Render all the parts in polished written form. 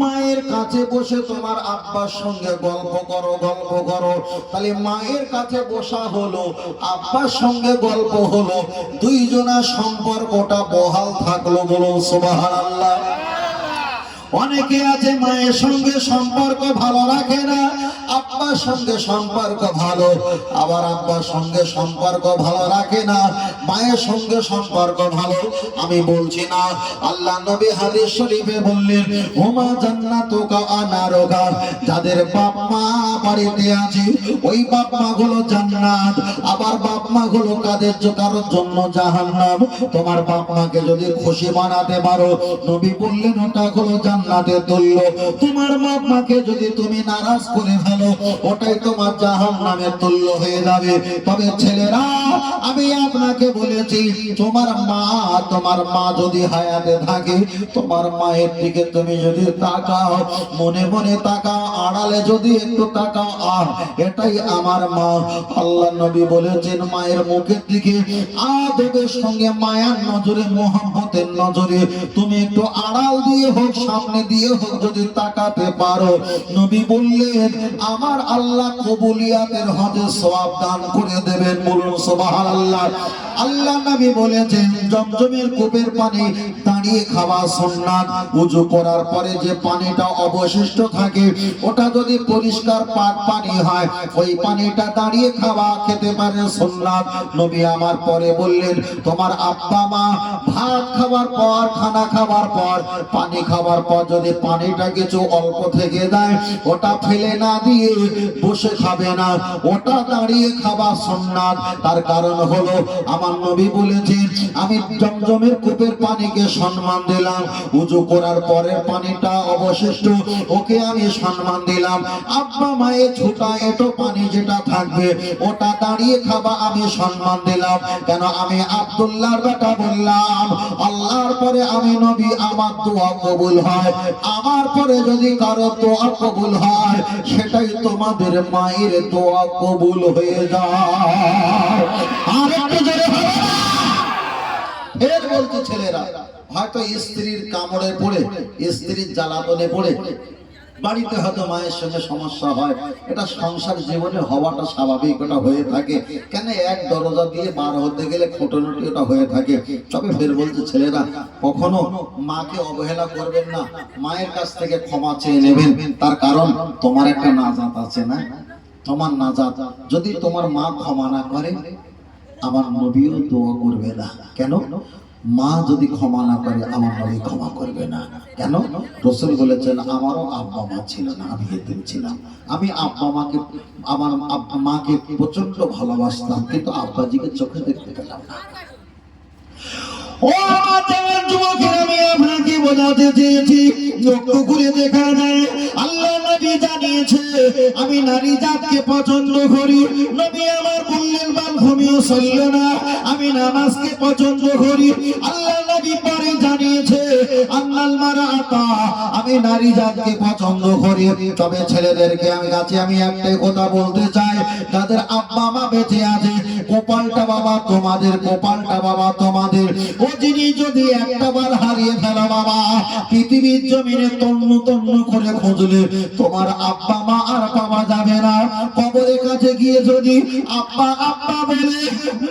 মায়ের কাছে বসে তোমার আব্বার সঙ্গে গল্প করো। তাহলে মায়ের কাছে বসা হলো, আব্বার সঙ্গে গল্প হলো, দুইজনের সম্পর্কটা বহাল থাকলো। বলো সুবহানাল্লাহ। অনেকে আছে মায়ের সঙ্গে সম্পর্ক ভালো রাখে না, আব্বার সঙ্গে সম্পর্ক ভালো, আবার আব্বার সঙ্গে সম্পর্ক ভালো রাখে না, মায়ের সঙ্গে সম্পর্ক ভালো। আমি বলছি না, আল্লাহ নবী হাদিস শরীফে বললেন, হুমা জান্নাতুকা আনারুকা, যাদের বাপ মা বাড়িতে আছে ওই বাপ মা গুলো জান্নাত, আবার বাপ মা গুলো কারোর জন্য জাহান্নাম। তোমার বাপ মাকে যদি খুশি বানাতে পারো, নবী বললেন ওটা হলো জান্নাতের তুল্য। তোমার বাপ মাকে যদি তুমি নারাজ করে ফেলো, ওটাই তোমার জাহান্নামের তুল্য হয়ে যাবে। তবে ছেলেরা, আমি আপনাকে বলেছি, তোমার মা যদি হায়াতে থাকে, তোমার মায়ের দিকে তুমি যদি তাকাও, মনে মনে তাকাও, আড়ালে যদি একটু তাকাও, এটাই আমার মা। আল্লাহ নবী বলেছেন, মায়ের মুখের দিকে আদবের সঙ্গে মায়ার নজরে, মোহাম্মতের নজরে তুমি একটু আড়াল দিয়ে হোক, সামনে দিয়ে হোক, যদি তাকাতে পারো, নবী বললেন আমার আল্লাহ কবুলিয়াতের হজে সওয়াব দান করে দেবেন। বলুন সুবহানাল্লাহ। আল্লাহ নবী বলেছেন, জমজমের কূপের পানি দাঁড়িয়ে খাওয়া সুন্নাত। ওযু করার পরে যে পানিটা অবশিষ্ট থাকে, ওটা যদি পরিষ্কার পাক পানি হয়, ওই পানিটা দাঁড়িয়ে খাওয়া খেতে পারে সুন্নাত। নবী আমার পরে বললেন, তোমার আব্বা মা ভাত খাওয়ার পর, খানা খাওয়ার পর, পানি খাওয়ার পর যদি পানিটা কিছু অল্প থেকে যায়, ওটা ফেলে না দিয়ে বসে খাবে না, ওটা দাঁড়িয়ে খাওয়া সুন্নাত। তার কারণ হলো, আমার নবী বলেছেন, আমি জমজমের কূপের পানিকে সম্মান দিলাম, ওযু করার পরের পানিটা অবশিষ্ট, ওকে আমি সম্মান দিলাম। আব্বা মায়ের ছোটা এটো পানি যেটা থাকবে, ওটা দাঁড়িয়ে খাবা আমি সম্মান দিলাম। কেন? আমি আব্দুল্লাহর বেটা বললাম, আল্লাহর পরে আমি নবী, আমার দোয়া কবুল হয়। আমার পরে যদি কারো দোয়া কবুল হয়, সেটাই তোমাদের মায়ের দোয়া কবুল হয়ে যায়। আর একটু জোরে হবে না? ফের বলতে ছেলেরা, হয়তো স্ত্রীর কামড়ে পড়ে, স্ত্রীর জ্বালাতনে পড়ে বাড়িতে হয়তো মায়ের সঙ্গে সমস্যা হয়, এটা সংসার জীবনে হওয়াটা স্বাভাবিক, ওটা হয়ে থাকে। কেন? এক দরজা দিয়ে বার হতে গেলে খোটানোটি ওটা হয়ে থাকে। তবে ফের বলছে ছেলেরা, কখনো মাকে অবহেলা করবেন না, মায়ের কাছ থেকে ক্ষমা চেয়ে নেবেন। তার কারণ তোমার একটা নাজাত আছে না, তোমার নাজাত। যদি তোমার মা ক্ষমা না করে, আমার নবীও দোয়া করবে না। কেন? মা যদি ক্ষমা না করে, আমার নবী ক্ষমা করবে না। কেন? রাসূল বলেছেন, আমারও আব্বা মা ছিল না, আমি এতিম ছিলাম। আমি আমার মাকে প্রচন্ড ভালোবাসতাম, কিন্তু আব্বাজিকে চোখে দেখতে পেলাম না। ও আমার যুবকের, আমি আপনাকে বোঝাতে চেয়েছি, লক্ষ্য করে দেখা যায়, আল্লাহ নবী জানিয়েছে, আমি নারী জাতকে পছন্দ করি। নবী আমার বললেন, বাল ঘুমিয়ে চলল না, আমি নামাজকে পছন্দ করি। আল্লাহ নবী পরে জানিয়েছে, আন্নাল মারাতা, আমি নারী জাতকে পছন্দ করি। তবে ছেলেদেরকে আমি একটাই কথা বলতে চাই, যাদের আব্বা মা বেঁচে আছে, কপালটা বাবা তোমাদের, কপালটা বাবা তোমাদের। ও জিনিস যদি একটাবার হারিয়ে ফেলা বাবা, পৃথিবীর জমিনে তন্ন তন্ন করে খুঁজলে তোমার আব্বা মা আর পাওয়া যাবে না। কবরের কাছে গিয়ে যদি আব্বা আব্বা বলে,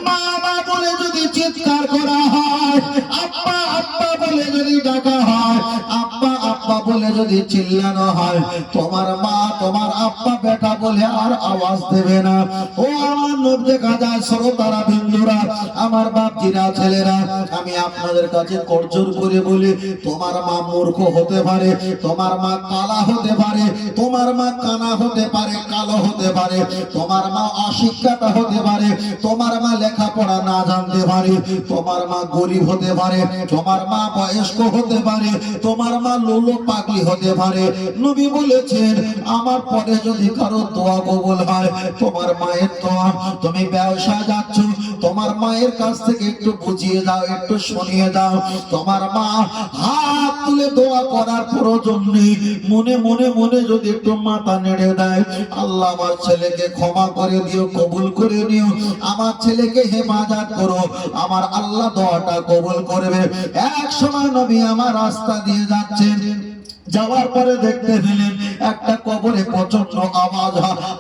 মা মা বলে যদি চিৎকার করা হয়, আব্বা আব্বা বলে যদি ডাকা হয়, আব্বা আব্বা বলে যদি চিল্লানো হয়, তোমার মা তোমার আব্বা বেটা বলে আর আওয়াজ দেবে না। ও আমার নব দেখা যায়, শ্রোতারা বিন্দুরা, আমার বাপজিরা, ছেলেরা, আমি আপনাদের কাছে করজোর করে বলি, তোমার মা মূর্খ হতে পারে, তোমার মা কালা হতে পারে, তোমার মা কানা হতে পারে, কালো হতে পারে, তোমার মা অশিক্ষিত হতে পারে, তোমার মা লেখাপড়া না জানতে পারে, তোমার মা গরিব হতে পারে, তোমার মা বয়স্ক হতে পারে, তোমার মা লোলো পাগলি হতে পারে। নবী বলেছেন, আমার পরে যদি কারো দোয়া কবুল হয়, তোমার মায়ের দোয়া, তুমি ব্যবসা যাচ্ছ, তোমার মায়ের কাছ থেকে একটু বুঝিয়ে দাও, একটু শুনিয়ে দাও। তোমার মা হাত তুলে দোয়া করার প্রয়োজন নেই, মনে মনে মনে যদি একটু মাথা নেড়ে দেয়, আল্লাহ আমার ছেলেকে ক্ষমা করে দিও, কবুল করে নিও, আমার ছেলেকে হেফাজত করো, আমার আল্লাহ দোয়াটা কবুল করবে। এক সময় নবী আমার রাস্তা দিয়ে যাচ্ছেন, যাওয়ার পরে দেখতে পেলেন একটা কবরে প্রচন্ড আওয়াজ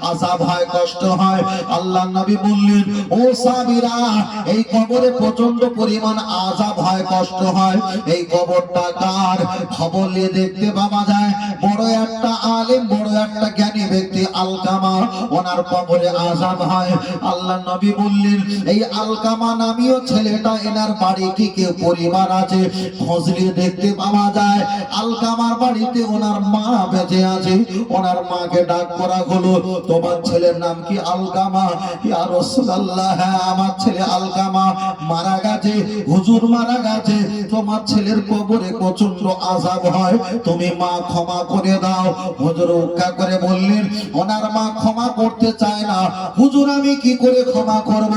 আযাব হয়, কষ্ট হয়। আল্লাহ নবী বললেন, ও সাহাবীরা, এই কবরে প্রচন্ড পরিমাণ আযাব হয়, কষ্ট হয়। এই কবরটা কার? খবর নিয়ে দেখতে পাওয়া যায় বড় একটা আলেম, বড় একটা জ্ঞানী ব্যক্তি আলকামা, ওনার কবরে আযাব হয়। আল্লাহ নবী বললেন, এই আলকামা নামীয় ছেলেটা, এনার বাড়ি কি কেউ পরিবার আছে? খোঁজ নিয়ে দেখতে পাওয়া যায় আলকামার বাড়িতে ওনার মা বেঁচে আছে। ওনার মাকে ডাক করা হলো, তোমার ছেলের নাম কি? আলকামা। ইয়া রাসূলুল্লাহ, হ্যাঁ আমার ছেলে আলকামা মারা গেছে। হুজুর মারা গেছে, তোমার ছেলের কবরে প্রচন্ড আযাব হয়, তুমি মা ক্ষমা করে দাও। হুজুর উৎকা করে বললেন, ওনার মা ক্ষমা করতে চায় না। হুজুর আমি কি করে ক্ষমা করব?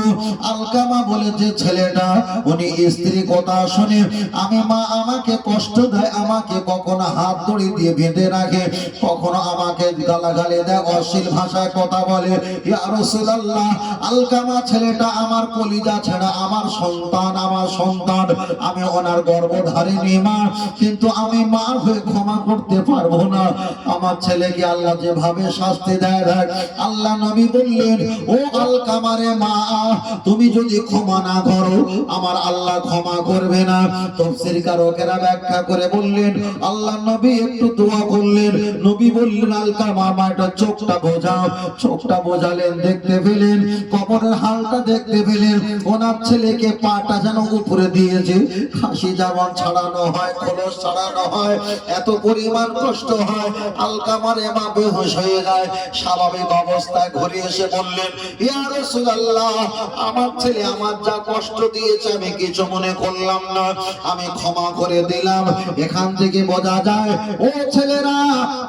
আলকামা বলে, যে ছেলেটা উনি স্ত্রী কথা শুনে আমি মা আমাকে কষ্ট দেয়, আমাকে কখনো হাত ধরে দিয়ে বেঁধে রাখে, কখনো আমাকে গালাগালি দেয়, অশ্লীল ভাষায় কথা বলে। ইয়া রাসূলুল্লাহ, আলকামা ছেলেটা আমার কলিজা ছেড়া, আমার সন্তান, আমার সন্তান, আমি ওনার গর্ভধারিণী মা, কিন্তু আমি মা হয়ে ক্ষমা করতে পারবো না। আমার ছেলেকে আল্লাহ যেভাবে শাস্তি দেয় দেখ। আল্লাহ নবী বললেন, ও আলকামারে মা, তুমি যদি ক্ষমা না করো আমার আল্লাহ ক্ষমা করবে না। তাফসীরকারকেরা ব্যাখ্যা করে বললেন, আল্লাহ নবী একটু দোয়া করলেন। নবী বললেন, আলকামা মাটা চোখটা বোঝাও। চোখটা বোঝালেন, দেখতে পেলেন কবরের হালটা, দেখতে পেলেন ওনার ছেলেকে পাটা যেন উপরে দিয়েছে, খাসি যেমন ছাড়ানো হয়, খোলস ছাড়ানো হয়, এত পরিমাণ কষ্ট হয়। আলকামার মা বেহুশ হয়ে যায়। স্বাভাবিক অবস্থায় ঘুরে এসে বললেন, ইয়া রাসূলুল্লাহ, আমার ছেলে আমার যা কষ্ট দিয়েছে আমি কিছু মনে করলাম না, আমি ক্ষমা করে দিলাম। এখান থেকে বোঝা যায়, ও ছেলেরা,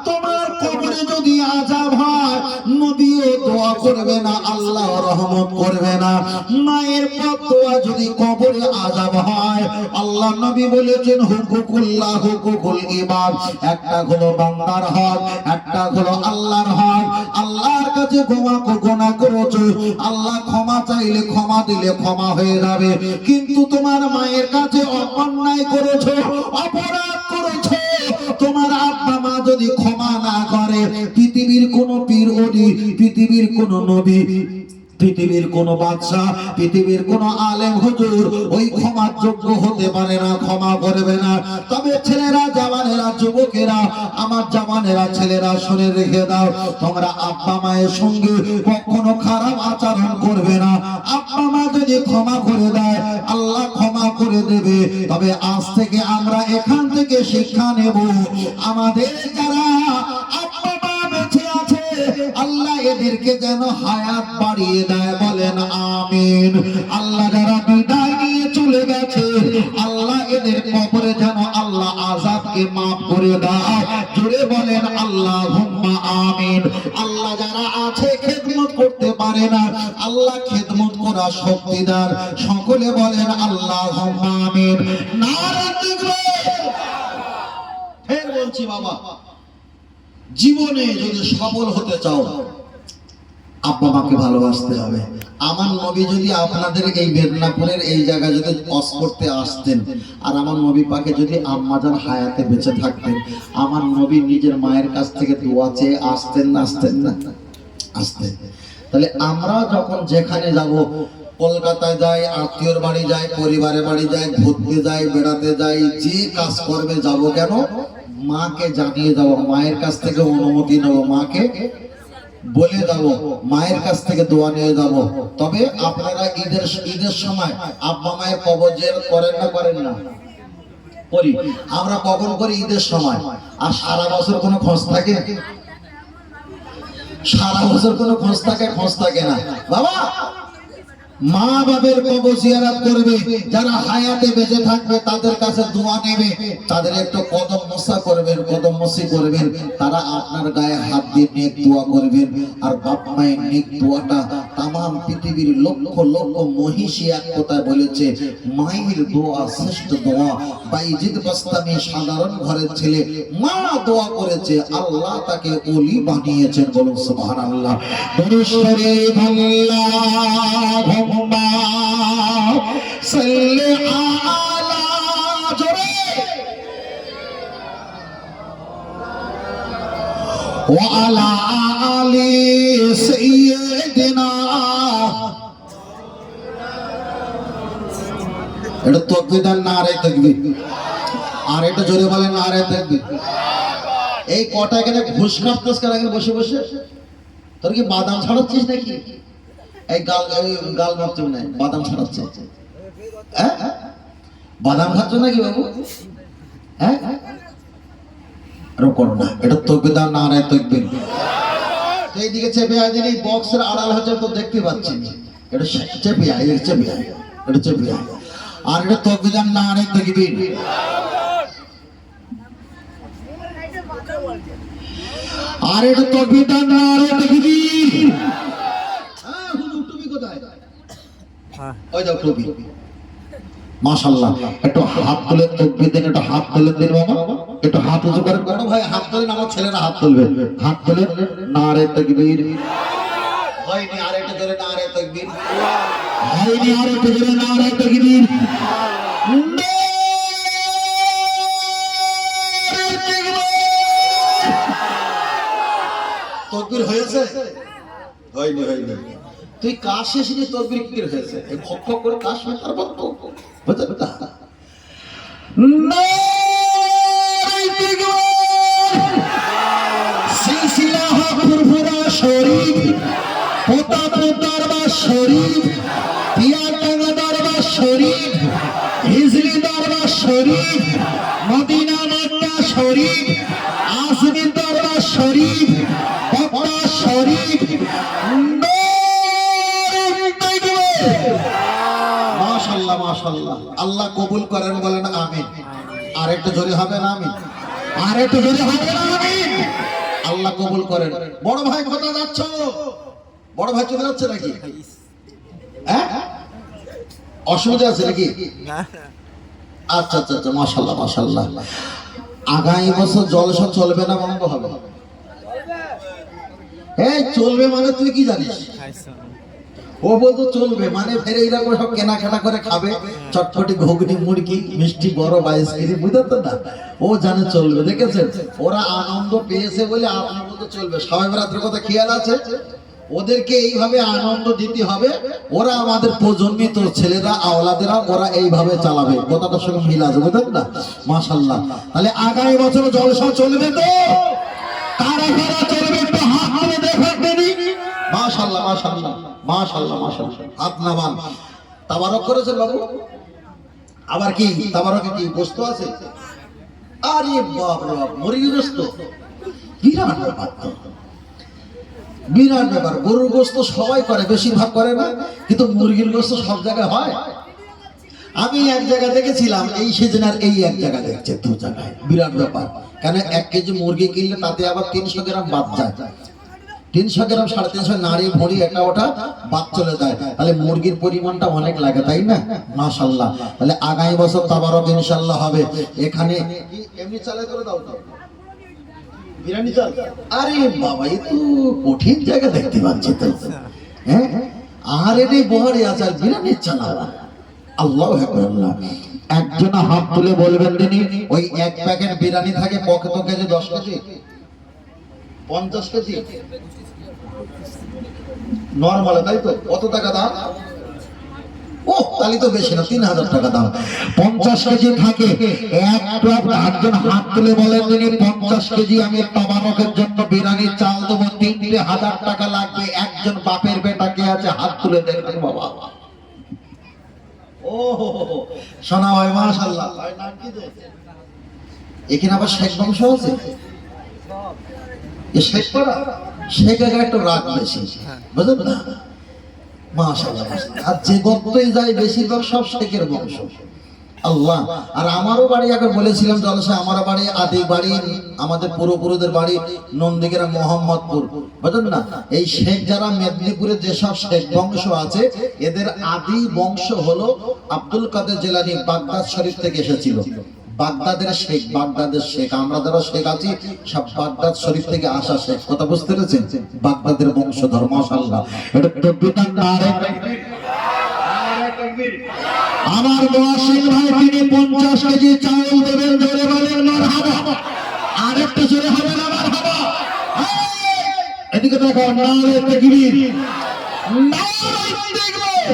তোমার কবরে যদি আযাব হয় নবীও দোয়া করবে না, আল্লাহ রহমত করবে না। মায়ের পর দোয়া যদি কবরে আযাব হয়, আল্লাহ নবী বলেছেন, হুকুকুল্লাহ হুকুকুল ইবাদ, একটা হলো বান্দার হক, একটা হলো আল্লাহর হক। আল্লাহর কাছে গুনাহ করেছো, আল্লাহ ক্ষমা চাইলে ক্ষমা দিলে ক্ষমা হয়ে যাবে। কিন্তু তোমার মায়ের কাছে অন্যায় করেছো, অপরাধ করেছো, তোমার আব্বা মা যদি ক্ষমা না করে, পৃথিবীর কোন পীর ওলি, পৃথিবীর কোন নবী, পৃথিবীর কোন বাদশা, পৃথিবীর কোন আলেম হুজুর ওই ক্ষমার যোগ্য হতে পারে না, ক্ষমা করবে না। তবে ছেলেরা, জওয়ানেরা, যুবকেরা, আমার জওয়ানেরা, ছেলেরা শুনে রেখে দাও, তোমরা আব্বা মায়ের সঙ্গে কখনো খারাপ আচরণ করবে না। আব্বা মা যদি ক্ষমা করে দেয় আল্লাহ ক্ষমা করে দেবে। তবে আজ থেকে আমরা এখান থেকে শিক্ষা নেব, আমাদের যারা আব্বা মা বেঁচে আছে আল্লাহ এদেরকে যেন হায়াত বাড়িয়ে দেয়, বলেন আমিন। আল্লাহ যারা বিদায় নিয়ে চলে গেছে আল্লাহ এদের কবরে যেন আল্লাহ আযাবকে maaf করে দেয়, জোরে বলেন আল্লাহুম্মা আমিন। আল্লাহ যারা আছে খেদমত করতে পারে না আল্লাহ খেদমত করার শক্তি দান, সকলে বলেন আল্লাহুম্মা আমিন। নারে তাকবীর। ফের বলছি বাবা, জীবনে যদি সফল হতে চাও আব্বা মাকে ভালোবাসতে হবে। আমার নবী যদি আপনাদের এই মেদিনীপুরের এই জায়গায় যদি ওয়াজ করতে আসতেন, আর আমার নবী পাকে যদি আম্মাজান হায়াতে বেঁচে থাকতেন, আমার নবী নিজের মায়ের কাছ থেকে দোয়া চেয়ে আসতেন না? আসতেন না? আসতেন। তাহলে আমরা যখন যেখানে যাব, কলকাতায় যাই, আত্মীয়র বাড়ি যাই, পরিবারের বাড়ি যাই, ঘুরতে যাই, বেড়াতে যাই, যে কাজ করবে যাব কেন? মাকে জানিয়ে যাব, মায়ের কাছ থেকে অনুমতি নেব, মাকে বলে যাব, মায়ের কাছ থেকে দোয়া নিয়ে যাব। তবে আপনারা ঈদের সময় আব্বা মায়ের কবর জিয়ারত করেন না? করেন না? করি। আমরা কখন করি? ঈদের সময়। আর সারা বছর কোনো খোঁজ থাকে? সারা বছর কোনো খোঁজ থাকে? খোঁজ থাকে না বাবা। মা বাবার কবর জিয়ারত করবে, যারা হায়াতে বেঁচে থাকবে তাদের কাছে দোয়া নেবে, তাদের একটু কদম মোসা করবেন, কদম মসি করবেন, তারা আপনার গায়ে হাত দিয়ে নেক দোয়া করবেন। আর বাপ মায়ের নেক দোয়াটা তামাম পৃথিবীর লক্ষ লক্ষ মহিষী এক কথায় বলেছে, মায়ের দোয়া শ্রেষ্ঠ দোয়া। বাইজিদ বাস্তামি সাধারণ ঘরের ছেলে, মা দোয়া করেছে, আল্লাহ তাকে ওলি বানিয়েছেন। বলুন সুবহানাল্লাহ। দরুদ শরীফ আল্লাহুম্মা সাল্লি আলা, জোরে وعلى آل سيدنا এটা তাকবীর আর নারে তাকবীর আর এটা জোরে বলেন নারে তাকবীর এই কটা এখানে ঘুষ খাচ্ছিস কেন এখানে বসে বসে তোর কি বাদাম ছাড়াচ্ছিস নাকি এই গাল মারতে নাই বাদাম ছাড়াচ্ছিস হ্যাঁ বাদাম খাচ্ছ নাকি বাবু হ্যাঁ আরো করো না এটা তাকবীর আর নারে তাকবীর এইদিকে চেপে আয় দিন এই বক্সের আড়াল হচ্ছে তো দেখতে পাচ্ছি এটা চেপে আয় চেপে আয় এটা চেপে আয় আর এটা তাকবীর আর নারে তাকবীর আর এটা তাকবীর আর নারে তাকবীর হ্যাঁ হুজুর তুমি কোথায় ওই দাও টুপি মাশাআল্লাহ একটু হাত তুলে তাকবীর দেন একটু হাত তুলে দিন বাবা একটু হাত উঁচু করে বড় ভাই হাত তুলেন আমার ছেলেরা হাত তুলবে হাত তুলে নারে তাকবীর হয়নি আর একটা জোরে নারে তাকবীর হয়নি আর একটা জোরে নারে তাকবীর তাকবীর হয়েছে হয়নি হয়নি তুই কাজ শেষে যে তাকবীর কি হয়েছে এই খক খক করে কাজ শেষ তারপর তো বুঝতে পারতা নারে তাকবীর সিলসিলা ফুরফুরা শরীফ পোতাপু দরবার শরীফ পিয়াটাঙ্গা দরবার শরীফ হিজরি দরবার শরীফ মদিনা মক্কা শরীফ আজমির দরবার শরীফ মক্কা শরীফ মাশাআল্লাহ মাশাআল্লাহ আল্লাহ কবুল করেন বলেন আমিন আর একটু জোরে হবে না আমিন আর একটু জোরে হবে না আমিন আল্লাহ কবুল করেন বড় ভাই কোথায় যাচ্ছ বড় ভাই চলে যাচ্ছে নাকি হ্যাঁ অসুবিধা আছে নাকি আচ্ছা আচ্ছা আচ্ছা মাশাআল্লাহ মাশাআল্লাহ আগামী বছর জলসা চলবে না বন্ধ হবে এই চলবে মানে তুই কি জানিস ও বলতো চলবে মানে ফেরে এরকম সব কেনাকাটা করে খাবে চটপটি ঘুগনি মুড়কি মিষ্টি গরম আইসক্রিম বুঝতে না ও জানে চলবে দেখেছেন ওরা আনন্দ পেয়েছে বলে আপনি বলতে চলবে সবাই রাত্রের কথা খেয়াল আছে ওদেরকে এইভাবে আনন্দ দিতে হবে ওরা আমাদের প্রজন্মিত ছেলেরা আওলাদেরা ওরা এইভাবে চালাবে কথাটার সঙ্গে মিল আছে বুঝলেন না মাশাআল্লাহ তাহলে আগামী বছর জলসা চলবে তো কারা কারা চলবে একটু হাত তুলে দেখাবেন মাশাআল্লাহ মাশাআল্লাহ মাশাআল্লাহ মাশাআল্লাহ হাত নামান তাবারক করেছেন বাবু আবার কি তাবারকে কি গোশত আছে আরে বাপ রে বাপ মুরগি গোশত বিরাট ব্যাপার তো বিরাট ব্যাপার গরুর গোশত সবাই করে বেশিরভাগ করে না কিন্তু মুরগির গোশত সব জায়গায় হয় আমি এক জায়গায় দেখেছিলাম এই সিজন আর এই এক জায়গায় দেখছে দু জায়গায় বিরাট ব্যাপার কেন 1 কেজি মুরগি কিনলে তাতে আবার 300 গ্রাম বাদ যায় 300 গ্রাম 350 নাড়ি ভরি এটা ওটা বাদ চলে যায় তাহলে মুরগির পরিমাণটা অনেক লাগে তাই না মাশাআল্লাহ তাহলে আগামী বছর তাবারক ইনশাআল্লাহ হবে এখানে এমনি চালে করে দাও তো বিরিয়ানি চাল আরে বাবা এই তো কঠিন জায়গা দেখতে পাচ্ছি তো হ্যাঁ আর এটি বহারি আচার বিরিয়ানি চালাবা আল্লাহু আকবার আল্লাহ একজন হাত তুলে বলবেন তিনি ওই এক প্যাকেট বিরিয়ানি থাকে কত কেজি 10 কেজি 50 কেজি নরমাল তাই তো কত টাকা দাম ও তাহলে তো বেশি না 3000 টাকা দাম 50 কেজি থাকে একজন হাত তুলে বলেন তিনি 50 কেজি আমি তাবারকের জন্য বিরিয়ানি চাল দেবো 3000 টাকা লাগবে একজন বাপের বেটা কে আছে হাত তুলে দেখবেন বাবা ও শোনা ভাই মাশাআল্লাহ এখানে আবার শেখ বংশ আছে এ শেখ পাড়া শেখের একটু রাগ বেশি বুঝলেন না মাশাআল্লাহ আর যে গন্তই যায় বেশিরভাগ সব শেখের বংশ আল্লাহ আর আমারও বাড়ি আগে বলেছিলাম জলসা আমার বাড়ি আদি বাড়ি আমাদের পূর্বপুরুষদের বাড়ি নন্দীগ্রাম মোহাম্মদপুর বুঝলেন না এই শেখ যারা মেদিনীপুরে যেসব শেখ বংশ আছে এদের আদি বংশ হলো আব্দুল কাদের জিলানী বাগদাদ শরীফ থেকে এসেছিল বাগদাদের শেখ আমরা যারা শেখ আছি সব বাগদাদ শরীফ থেকে আসা শেখ কথা বুঝতে পেরেছেন বাগদাদের বংশধর মাশাআল্লাহ এটা তাকবীর নারে তাকবীর আমার মুয়াশির ভাই তিনি 50 কেজি চাউল দেবেন জোরে বলেন মারহাবা আরেকটু জোরে হবে না মারহাবা এদিকে দেখো, নারে তাকবীর, নারে তাকবীর।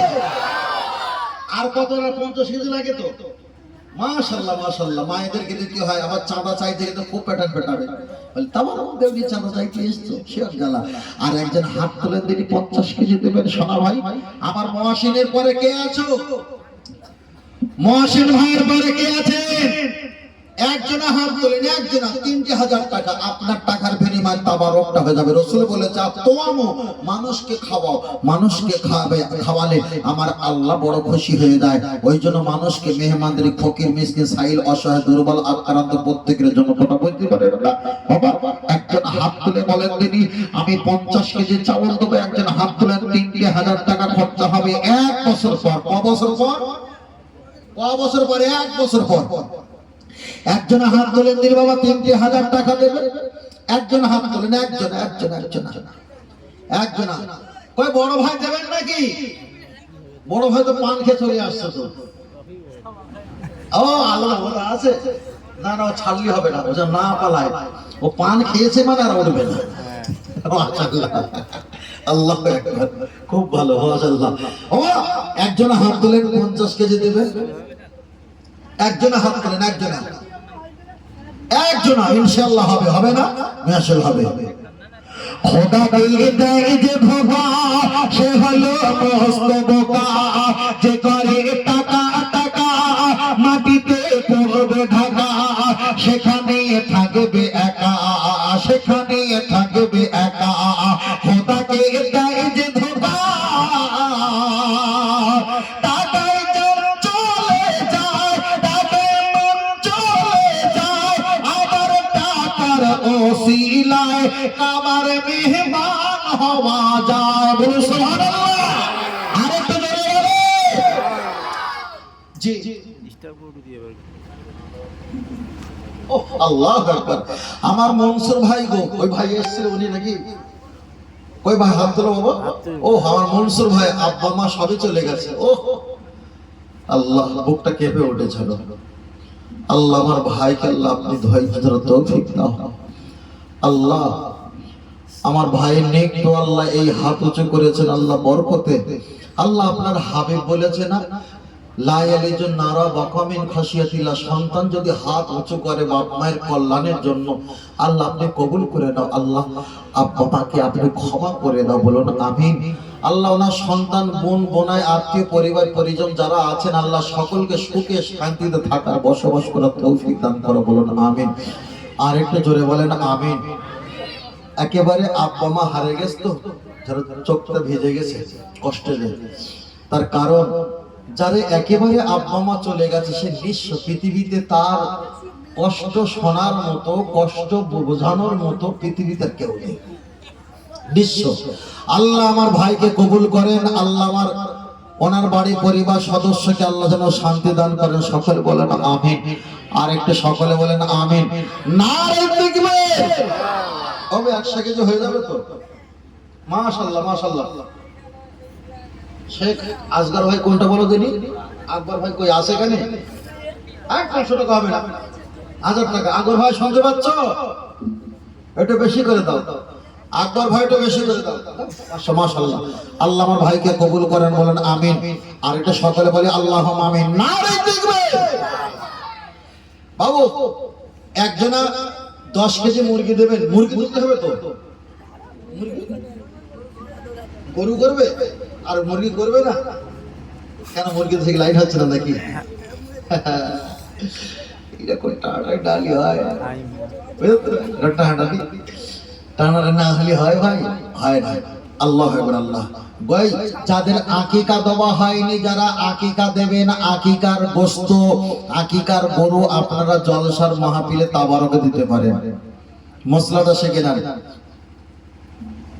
আর কত না 50 কেজি লাগে তো। মাশাআল্লাহ মাশাআল্লাহ, মায়েদেরকে দিতে হয়, আবার চাঁদা চাইতে গেলে খুব প্যাটার্ন পেটাবে, বলে তাও দেবী চাঁদা চাইতে এসছো, সে গেলা। আর একজন হাত তুলে দিলি 50 কেজি দেবেন সোনা ভাই। আমার মহাসিনের পরে কে আছো? মহাসিন ভাইয়ের পরে কে আছেন? একজনে হাত তোলেন, একজনা 3000 টাকা। আপনার টাকার বিনিময়ে তাবারকটা হয়ে যাবে। রাসূল বলেছে তোয়ামো, মানুষকে খাওয়াও, মানুষকে খাওয়ালে আমার আল্লাহ বড় খুশি হয়ে যায়। ওই জন্য মানুষকে, মেহমানদের, ফকির মিসকিন সাইল অসহায় দুর্বল আক্রান্ত প্রত্যেকের জন্য কথা বলতে পারেন না বাবা। একজন হাত তুলে বলেন দিনি আমি 50 কেজি চাউল দেবো। একজন হাত তুলেন, 3000 টাকা খরচা হবে 1 বছর পর। ক বছর পর? ক বছর পরে? 1 বছর পর। একজন হাত তোলেন দিন বাবা, 3000 টাকা দেবে। একজন হাত তোলেন, একজন একজন একজন একজন। কই বড় ভাই দেবেন নাকি? বড় ভাই তো পান খেয়ে চলে আসছে তো। ও আল্লাহ, ওরা আছে না, না ছাড়লি হবে না, ও যেন না পালায়। ও পান খেয়েছে মানে আর উঠবে না। মাশাআল্লাহ, আল্লাহু আকবার, খুব ভালো, মাশাআল্লাহ। ও একজন হাত তোলেন, 50 কেজি দেবে। একজন হাত তোলেন, একজন একজন, ইনশাআল্লাহ হবে, হবে না? মাশাআল্লাহ হবে। খোদা দিয়ে দেয় যে ভোগা, সে হলো মস্ত বোকা। যে করে টাকা টাকা, মাটিতে পড়বে ঢাকা। সেখানে থাকবে একা, সেখানে থাকবে একা। খোদাকে দেয় যে ধোকা, টাকায় চলে যায়, টাকায় মন চলে যায়। আবার টাকার ওসিলায় আমার মেহমান হওয়া যায়। বলুন সুবহানাল্লাহ। আরেকটু জোরে বলো। জি ও আল্লাহু আকবার। আমার মনসুর ভাই গো, ওই ভাই এসেছিল, উনি নাকি? ওই ভাই হাত তোলো বাবা। ও আমার মনসুর ভাই, আব্বা মা সবই চলে গেছে। ও আল্লাহ, বুকটা কেঁপে উঠেছিল। আল্লাহ আমার ভাইকে আল্লাহ আপনি ধৈর্য ধরে তৌফিক দাও। আল্লাহ আমার ভাইয়ের নেক তো আল্লাহ এই হাত উঁচু করেছেন আল্লাহ বরকতে। আল্লাহ আপনার হাবিব বলেছে না, লা ইয়ালিজুন নারা বাকামিন খাশিয়াতিল্লাহ, সন্তান যদি হাত উঁচু করে বাপ মায়ের কল্যাণের জন্য, আল্লাহ আপনি কবুল করে নাও। আল্লাহ আব্বা মাকে আপনি ক্ষমা করে দাও। বলুন আমিন। আল্লাহ ওনার সন্তান, বোন বোনাই, আত্মীয় পরিবার পরিজন যারা আছেন, আল্লাহ সকলকে সুখে শান্তিতে থাকার, বসবাস করার তৌফিক দান করো। বলুন আমিন। আর একটু জোরে বলেন আমিন। একেবারে আব্বা মা হারিয়ে গেছে তো, চোখটা ভিজে গেছে কষ্টে। তার কারণ যারে একেবারে আব্বা মা চলে গেছে, সে নিঃস্ব। পৃথিবীতে তার কষ্ট শোনার মতো, কষ্ট বোঝানোর মতো পৃথিবীতে কেউ নেই, নিঃস্ব। আল্লাহ আমার ভাইকে কবুল করেন। আল্লাহ আমার ওনার বাড়ি পরিবার সদস্যকে আল্লাহ যেন শান্তি দান করেন। সকলে বলেন আমিন। আর একটু সকলে বলেন আমিন। নারে তাকবীর। হবে 100 কেজি হয়ে যাবে তো। মাশাআল্লাহ মাশাআল্লাহ। শেখ আসগর ভাই কোনটা বলো দিনি? আকবর ভাই কই আছে এখানে? 500 টাকা হবে না, 1000 টাকা। আকবর ভাই শুনতে পাচ্ছ? একটু বেশি করে দাও। আকবর ভাই একটু বেশি করে দাও। মাশাআল্লাহ। আল্লাহ আমার ভাইকে কবুল করেন। বলেন আমিন। আর এটা সকলে বলে আল্লাহুম্মা আমিন। নারে তাকবীর। বাবু একজনা 10 কেজি মুরগি দেবেন। মুরগি দিতে হবে তো? গরু করবে আর মুরগি করবে না কেন? মুরগি থেকে লাইট হচ্ছে না নাকি? এটা কোন টাটা ডালি হয়? টানা না হলে হয় ভাই? হয় না। আল্লাহু আকবার। আল্লাহ ভাই যাদের আকিকা দেওয়া হয়নি, যারা আকিকা দেবেন, আকিকার গোশত, আকিকার গরু আপনারা জলসার মাহফিলে তাবারকে দিতে পারেন। মশলাটা শিখে নেন।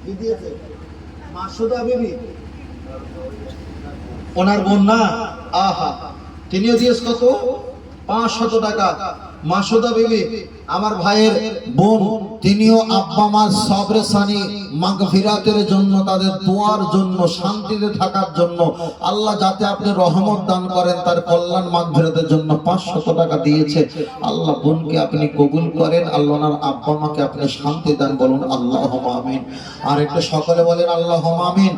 কি দিয়েছে? মাসুদা বিবি, ওনার বোন না? আহা, তিনিও দিয়েছে কত? 500 টাকা। মাসুদা বিবি আমার ভাইয়ের বোন তিনিও আব্বা মার সবরে সানি মাগফিরাতের জন্য, তাদের দোয়ার জন্য, শান্তিতে থাকার জন্য আল্লাহ যাতে আপনি রহমত দান করেন, তার কল্যাণ মাগফিরাতের জন্য 500 টাকা দিয়েছে। আল্লাহ বোনকে আপনি কবুল করেন, আল্লাহ ওনার আব্বা মাকে আপনি শান্তি দান, বলুন আল্লাহুম্মা আমিন। আর একটু সকলে বলেন আল্লাহুম্মা আমিন।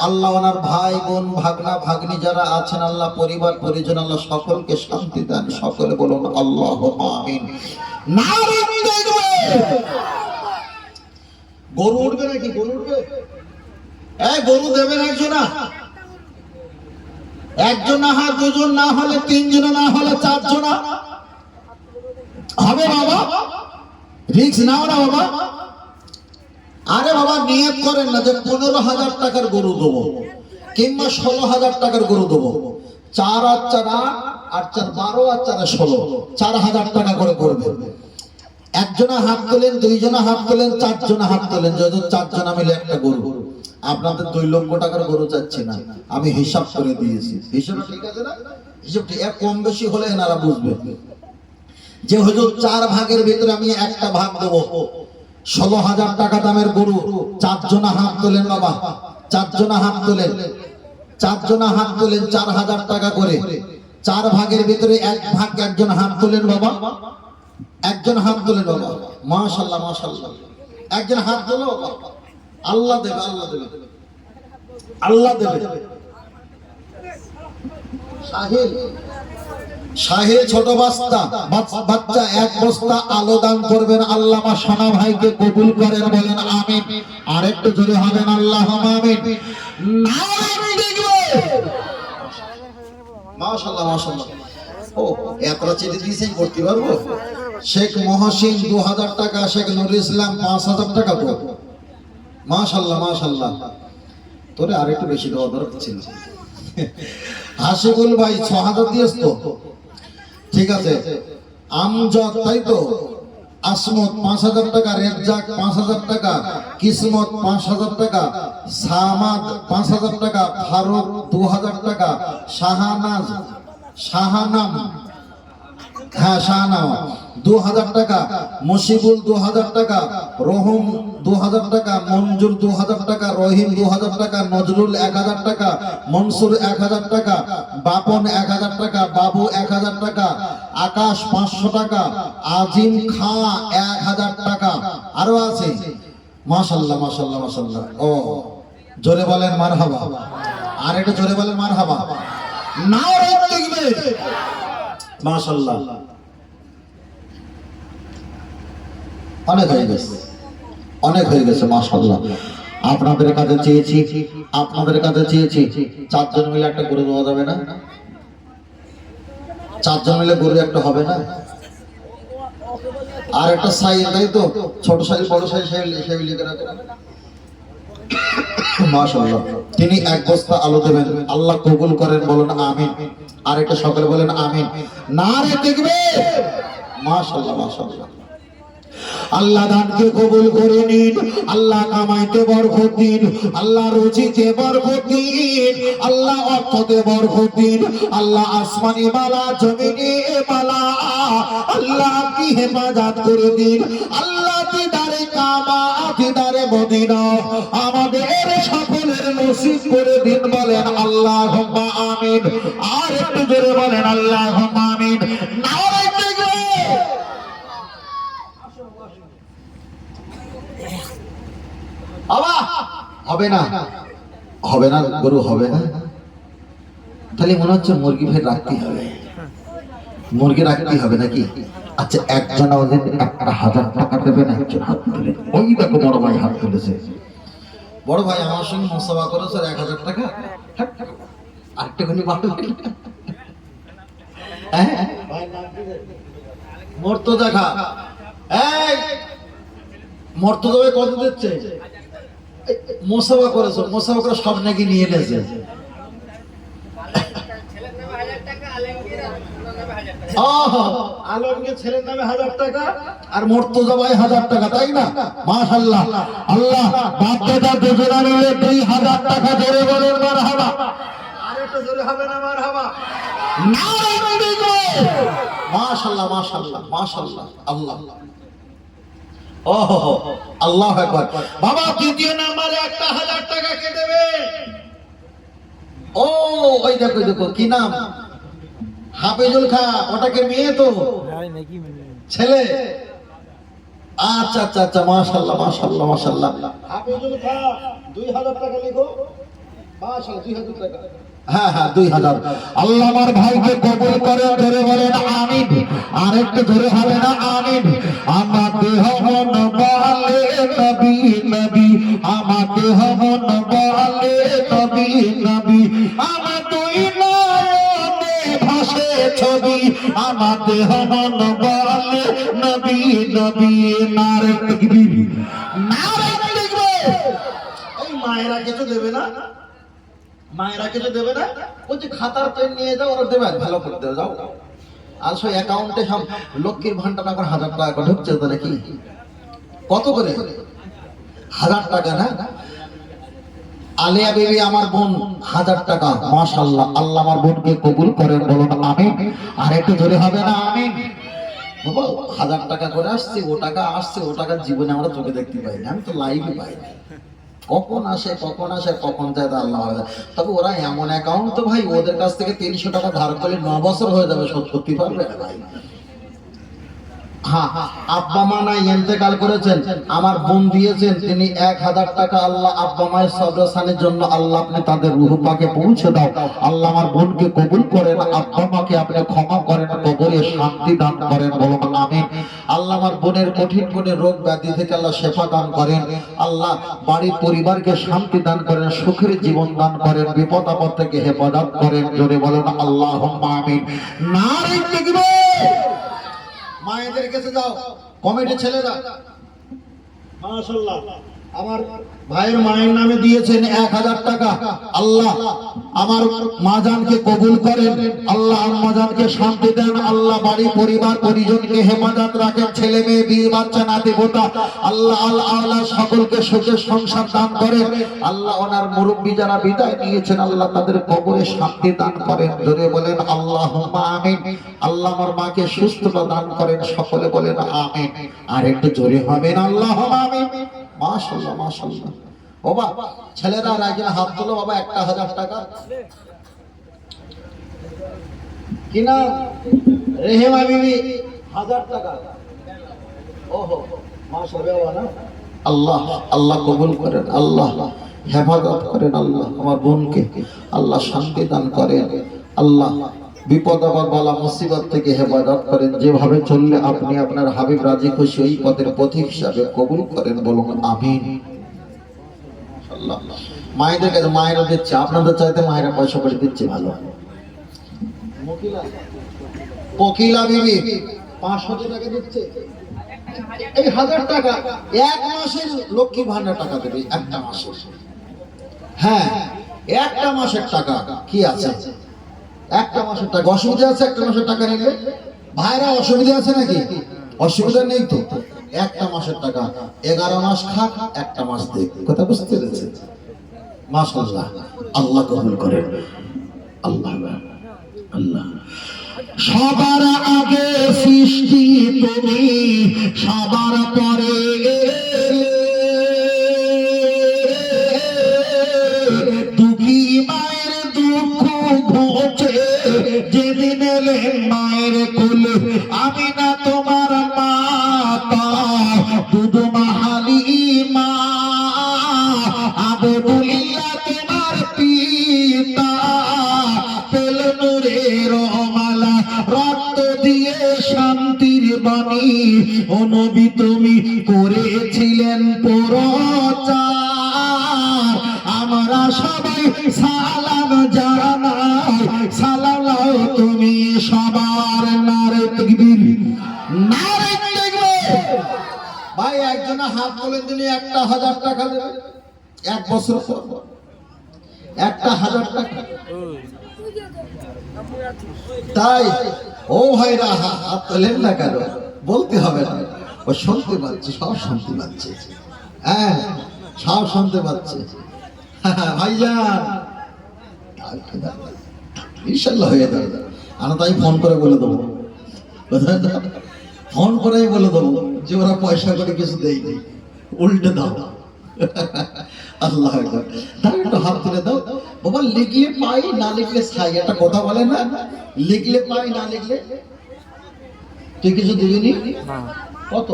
আল্লাহ ওনার ভাই বোন ভাগনা ভাগ্নি যারা আছেন, আল্লাহ পরিবার পরিজন, আল্লাহ সকলকে শান্তি দেন, সকলে বলুন আল্লাহুম্মা আমিন। গরু উঠবে নাকি? গরু উঠবে? গরু দেবেন একজনা, একজন না হয় দুজন, না হলে তিনজন, না হলে চারজনা হবে। বাবা রিস্ক নাও না বাবা। আরে বাবা নিয়ত করেন না যে 15,000 টাকার গরু দেবো কিংবা 16,000 টাকার গরু দেবো। 4 আর 4 8 4 12 আর 4 16, 4,000 টাকা করে করবে। একজনা হাত তোলেন, দুইজনা হাত তোলেন, চারজনা হাত তোলেন। যদি 4 জনা মিলে একটা গরু, আপনাদের 2 লক্ষ টাকার গরু চাচ্ছি না, আমি হিসাব করে দিয়েছি। হিসাব ঠিক আছে না? হিসাব ঠিক, কম বেশি হলে এনারা বুঝবে যে হুজুর 4 ভাগের ভিতরে আমি একটা ভাগ দেবো। 16,000 টাকা দামের গরু, 4 জনা হাত তোলেন বাবা, 4 জনা হাত তোলেন, 4 জনা হাত তোলেন, 4,000 টাকা করে। 4 ভাগের ভিতরে 1 ভাগ একজন হাত তোলেন বাবা, একজন হাত তোলেন বাবা। মাশাআল্লাহ মাশাআল্লাহ, একজন হাত তোলো বাবা। আল্লাহ দেবে, আল্লাহ দেবে, আল্লাহ দেবে। শাহিদ শাহিদ ছোট বাচ্চা 1 বস্তা আলো দান করবেন। আল্লাহ মা সোনা ভাইকে কবুল করেন, বলেন আমিন। আরেকটু জোরে হবেন আল্লাহুম্মা আমিন। মাশাআল্লাহ মাশাআল্লাহ। ও এতটা চিঠি দিয়েছেন, করতে পারবো? শেখ মহসিন 2000 টাকা, শেখ নুরুল ইসলাম 5000 টাকা। তো মাশাআল্লাহ মাশাআল্লাহ। তোরে আরেকটু বেশি দেওয়া দরকার ছিল। হাসিবুল ভাই 6000 দিয়েছ তো, ঠিক আছে। আমজাদ তাই তো, আসমত 5000 টাকা, রেজ্জাক 5000 টাকা, কিসমত 5000 টাকা, সামাদ 5000 টাকা, ফারুক 2000 টাকা, শাহানাম 2000 টাকা, মুশিবুল 2000 টাকা, রহিম 2000 টাকা, মঞ্জুর 2000 টাকা, রহিম 2000 টাকা, নজরুল 1000 টাকা, মনসুর 1000 টাকা, বাপন 1000 টাকা, বাবু 1000 টাকা, আকাশ 500 টাকা, আজিম খাঁ 1000 টাকা। আরো আছে। মাশাআল্লাহ মাশাআল্লাহ মাশাআল্লাহ। ও জোরে বলেন মারহাবা। আর একটু জোরে বলেন মারহাবা। নারে তাকবীর। মাশাআল্লাহ। অনেক হয়ে গেছে, অনেক হয়ে গেছে মাশাআল্লাহ। আপনাদের কাছে চেয়েছি, আপনাদের কাছে চেয়েছি 4 জন মিলে একটা গরু দেওয়া যাবে না? 4 জন মিলে গরু একটা হবে না? আর একটা সাইজ, তাই তো? ছোট সাইজ বড় সাইজ সেই লিখে রাখো। মাশাআল্লাহ। তিনি 1 বস্তা আলো দেবেন, আল্লাহ কবুল করেন, বলেন আমিন। আর একটা সকলে বলেন আমিন। নারে তাকবীর। মাশাআল্লাহ মাশাআল্লাহ। আল্লাহ দানকে কবুল করে নিন, আল্লাহ কামাইতে বরকত দিন, আল্লাহ রুজিতে বরকত দিন, আল্লাহ অর্থতে বরকত দিন, আল্লাহ আসমানি মালা জমিনে মালা আল্লাহ আপনি হেফাজত করে দিন। আল্লাহ দিদারে কাবা, দিদারে মদিনা আমাদের সকলের নসিব করে দিন, বলেন আল্লাহুম্মা আমিন। আর একটু জোরে বলেন আল্লাহুম্মা আমিন। নারে তাকবীর। হবে না, হবে না, গরু হবে না। তাহলে মনে হচ্ছে মুরগি ফের রাখতে হবে, মুরগি রাখতে হবে নাকি? আচ্ছা একজন আমাদের 1000 টাকা দেবেন। একজন হাত তুলে, ওই দেখো বড় ভাই হাত তুলেছে। বড় ভাই আমার সঙ্গে মুসাফা করেছে 1000 টাকা। আরেকটাখানি বাড়বে। মর্তজা খা। এই মর্তজা ভাই কত দিচ্ছে? মুসাফা করেছো, মুসাফা করে সব নাকি নিয়ে এনেছে। আলমগীর ছেলের নামে 1000 টাকা আর মুর্তজা ভাই 1000 টাকা, তাই না? মাশাআল্লাহ। আল্লাহ বাপ দাদা দুজনা মিলে 2000 টাকা জোরে বলেন মারহাবা। আর একটু জোরে হবে না মারহাবা? নারে তাকবীর। মাশাআল্লাহ মাশাআল্লাহ মাশাআল্লাহ। আল্লাহ ও আল্লাহু আকবার। বাবা দ্বিতীয় নাম্বারে 1000 টাকা কে দেবে? ও ওই দেখো দেখো কি নাম, হাফিজুল খা, ওটাকে মেয়ে তো ছেলে? আচ্ছা আচ্ছা আচ্ছা, মাশাআল্লাহ মাশাআল্লাহ মাশাআল্লাহ। হাফিজুল খা 2000 টাকা লিখো, মাশাআল্লাহ 2000 টাকা। হ্যাঁ হ্যাঁ 2000। আল্লাহ আমার ভাইকে কবুল করে, ধরে বলেন আমিন। আরেকটু ধরে হবে না আমিন। আমাকে হমন বলে নবী নবী, আমাকে হমন বলে নবী নবী, আমার দুই নয়নে ভাসে ছবি, আমাকে হমন বলে নবী নবী। নারে তাকবীর, নারে তাকবীর। এই মায়েরা কিছু দেবে না, মায়েরা কিছু দেবে না, বলছে খাতার পেন নিয়ে যাও, ওরা দেবে, ভালো করে দেবে যাও। আসো অ্যাকাউন্টে সব লক্ষ্মীর ভান্ডার করে 1000 টাকা ঢুকছে তো নাকি? কত করে? 1000 টাকা না? আলিয়া বিবি আমার বোন 1000 টাকা, মাশাআল্লাহ। আল্লাহ আমার বোনকে কবুল করেন, বলুন আমিন। আর একটু জোরে হবে না আমিন? বাবা 1000 টাকা করে আসছে, ও টাকা আসছে, ও টাকা জীবনে আমরা চোখে দেখতে পাই না, আমি তো লাইভে পাই না। কখন আসে কখন যায় তা আল্লাহ ভালো। তবে ওরা এমন অ্যাকাউন্ট তো ভাই, ওদের কাছ থেকে 300 টাকা ধার করলে 9 বছর হয়ে যাবে, শোধ করতে পারবে না ভাই। হ্যাঁ, আব্বা মা নাই ইন্তেকাল করেছেন, আমার বোন দিয়েছেন, তিনি 1000 টাকা। আল্লাহ আব্বা মায়ের সবরসানের জন্য আল্লাহ আপনি তাদের রূহ পাকে পৌঁছে দাও। আল্লাহ আমার বোনকে কবুল করেন, আব্বা মাকে আপনি ক্ষমা করেন, কবরে শান্তি দান করেন, বলুন আমিন। আল্লাহ আমার বোনের কঠিন রোগ ব্যাধি থেকে আল্লাহ শেফা দান করেন, আল্লাহ বাড়ির পরিবারকে শান্তি দান করেন, সুখের জীবন দান করেন, বিপদ আপদ থেকে হেফাজত করেন। জোরে বলেন আল্লাহুম্মা আমিন। নারে তাকবীর। মায়েদের কাছে যাও, কমিটি ছেলেরা, মাশাআল্লাহ আমার ভাইয়ের মায়ের নামে দিয়েছেন 1000 টাকা। আল্লাহ আমার মাজানকে কবুল করেন, আল্লাহ আম্মাজানকে শান্তি দেন, আল্লাহ বাড়ি পরিবার পরিজনকে হেফাজত রাখেন, ছেলে মেয়ে বিয়ে বাচ্চা নাতি পোতা আল্লাহ আল্লাহ সকলকে সুখের সংসার দান করেন। আল্লাহ ওনার মুরব্বী যারা বিদায় নিয়েছেন, আল্লাহ তাদের কবরে শান্তি দান করেন। ধরে বলেন আল্লাহুম্মা আমিন। আল্লাহ আমার মাকে সুস্থতা দান করেন, সকলে বলেন আমিন। আর একটু জোরে হবেন আল্লাহুম্মা আমিন। মাশাআল্লাহ মাশাআল্লাহ। বাবা ছেলেরা রাইজে হাত তোলো বাবা, 1000 টাকা। কি না রেহেমা বিবি 1000 টাকা। ওহো মাশাআল্লাহ না। আল্লাহ আল্লাহ কবুল করেন, আল্লাহ হেফাজত করেন, আল্লাহ আমার বোনকে আল্লাহ শান্তি দান করেন, আল্লাহ বিপদ আপদ বালা মুসিবত থেকে হেফাজত করেন। যেভাবে চললে আপনি আপনার হাবিব রাজি খুশি ওই পথের পথিক হিসাবে কবুল করেন, বলুন আমিন। আল্লাহ মায়েদের কাছে, মায়েরা দিচ্ছে, আপনাদের চাইতে মায়েরা পয়সা করে দিচ্ছে ভালো। কোকিলা বিবি 500 টাকা দিচ্ছে, এই 1000 টাকা 1 মাসের লক্ষ্মী ভান্ডার টাকা দেবে, একটা মাসের। হ্যাঁ একটা মাসের টাকা কি আছে, একটা মাসের টাকা। অসুবিধা আছে একটা মাসের টাকা নিলে? ভাইরা অসুবিধা আছে নাকি? অসুবিধা নেই তো। একটা মাসের টাকা 11 মাস খাক, একটা মাস দেখ, কথা বুঝতে পেরেছে? মাশাআল্লাহ, আল্লাহ কবুল করেন। আল্লাহ আল্লাহ। সবার আগে সৃষ্টি তুমি, সবার পরে দুঃখী মায়ের দুঃখ ঘুচে যেদিন এলেন মায়ের কোলে, আমি না তোমার মাতা দুধ মাহালিমা, আবদুল্লাহ তোমার পিতা, পেল নূরের মালা, রক্ত দিয়ে শান্তির বাণী, ও নবী তুমি করেছিলেন প্রচার। আমরা সবাই সালাম জানাই, সালাম তুমি সবার। নারে তাকবীর, নারে তাকবীর। ভাই একজনে হাত তুলে দিলে 1000 টাকা দেবে, 1 বছর পর 1000 টাকা। তাই ও ভাইরা হাত তোলেন না কেন? বলতে হবে না, ও শুনতে পাচ্ছে, সব শুনতে পাচ্ছে। হ্যাঁ সব শুনতে পাচ্ছে। ভাইজান ইনশাআল্লাহ হয়ে যাবে। আমি তাই ফোন করে বলে দেবো, ফোন করেই বলে দেবো। যে ওরা পয়সা করে কিছু দেয়নি, উল্টে দাও। আল্লাহ তার একটু হাত তুলে দাও বাবা। লিখলে পাই না লিখলে ছাই, একটা কথা বলে না, লিখলে পাই না লিখলে। তুই কিছু দিবি কত?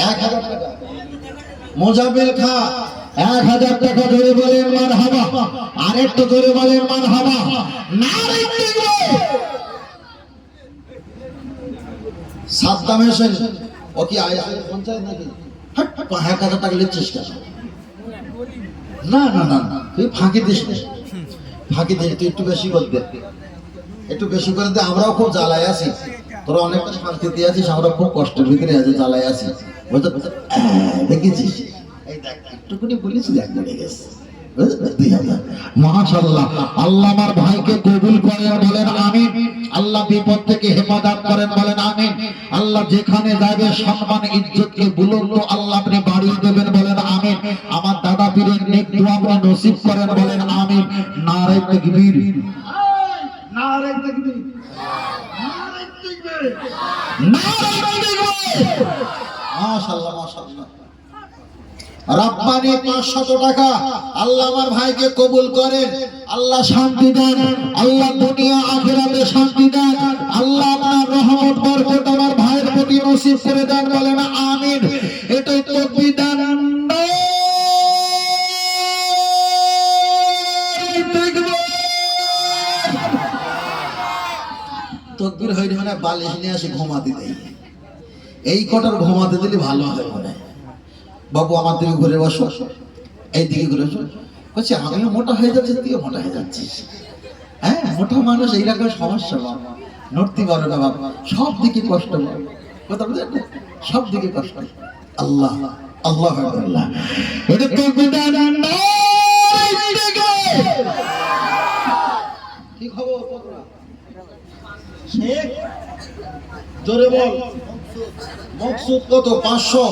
1000 টাকা। মোজাবেল খা 1000 টাকা ধরে বলেন মারহাবা। আরেকটু ধরে বলেন মারহাবা। নারে সাদ্দাম হোসেন ও কি আইএসএর পঞ্চায়েত নাকি? 1000 টাকা লিখছিস কেন? না না না না, তুই ফাঁকি দিস না, ফাঁকি দিস, তুই একটু বেশি করে দে, একটু বেশি করে দে। আমরাও খুব জ্বালায় আছি, তোরা অনেকটা শান্তিতে আছিস, আমরা খুব কষ্টের ভিতরে আছি, জ্বালায় আছি। দেখেছিস এই দেখ একটুকুনি বলিস, দেখ বলে গেছে। মাশাআল্লাহ, আল্লাহ আমার ভাইকে কবুল করেন বলেন আমিন। আল্লাহ বিপদ থেকে হেফাজত করেন বলেন আমিন। আল্লাহ যেখানে যাবে সম্মান ইজ্জতকে বুলন্দ আল্লাহ আপনি বাড়িয়ে দেবেন বলেন আমিন। আমার দাদা পীরের নেক দোয়া আপনি নসিব করেন বলেন আমিন। নারে তাকবীর, নারে তাকবীর, নারে তাকবীর, নারে তাকবীর। মাশাআল্লাহ মাশাআল্লাহ। রব্বানি 500 টাকা। আল্লাহ আমার ভাইকে কবুল করেন, আল্লাহ শান্তি দেন, আল্লাহ দুনিয়া আখিরাতে শান্তি দেন, আল্লাহ আপনার রহমত বরকত আমার ভাইয়ের প্রতি নসিব করে দেন বলেন আমিন। এটাই তাকবীর দেন। তাকবীর হইনি মানে বালিশ নিয়ে আসে ঘুমাতে দেয়, এই কটার ঘুমাতে দিলে ভালো হয় মনে। বাবু আমার দিকে ঘুরে বসো, এই দিকে ঘুরে বসো। বলছি আমিও মোটা হয়ে যাচ্ছি, তুইও মোটা হয়ে যাচ্ছিস। হ্যাঁ, মোটা মানুষ এইরকম সমস্যা বাবা, নড়তে পারে না বাবা, সব দিকে কষ্ট বাবা, কথা বুঝলেন না, সব দিকে কষ্ট। আল্লাহ আল্লাহ আল্লাহ। এটা তো কি খবর শেখ? জোরে বল। মকসুদ কত? 500।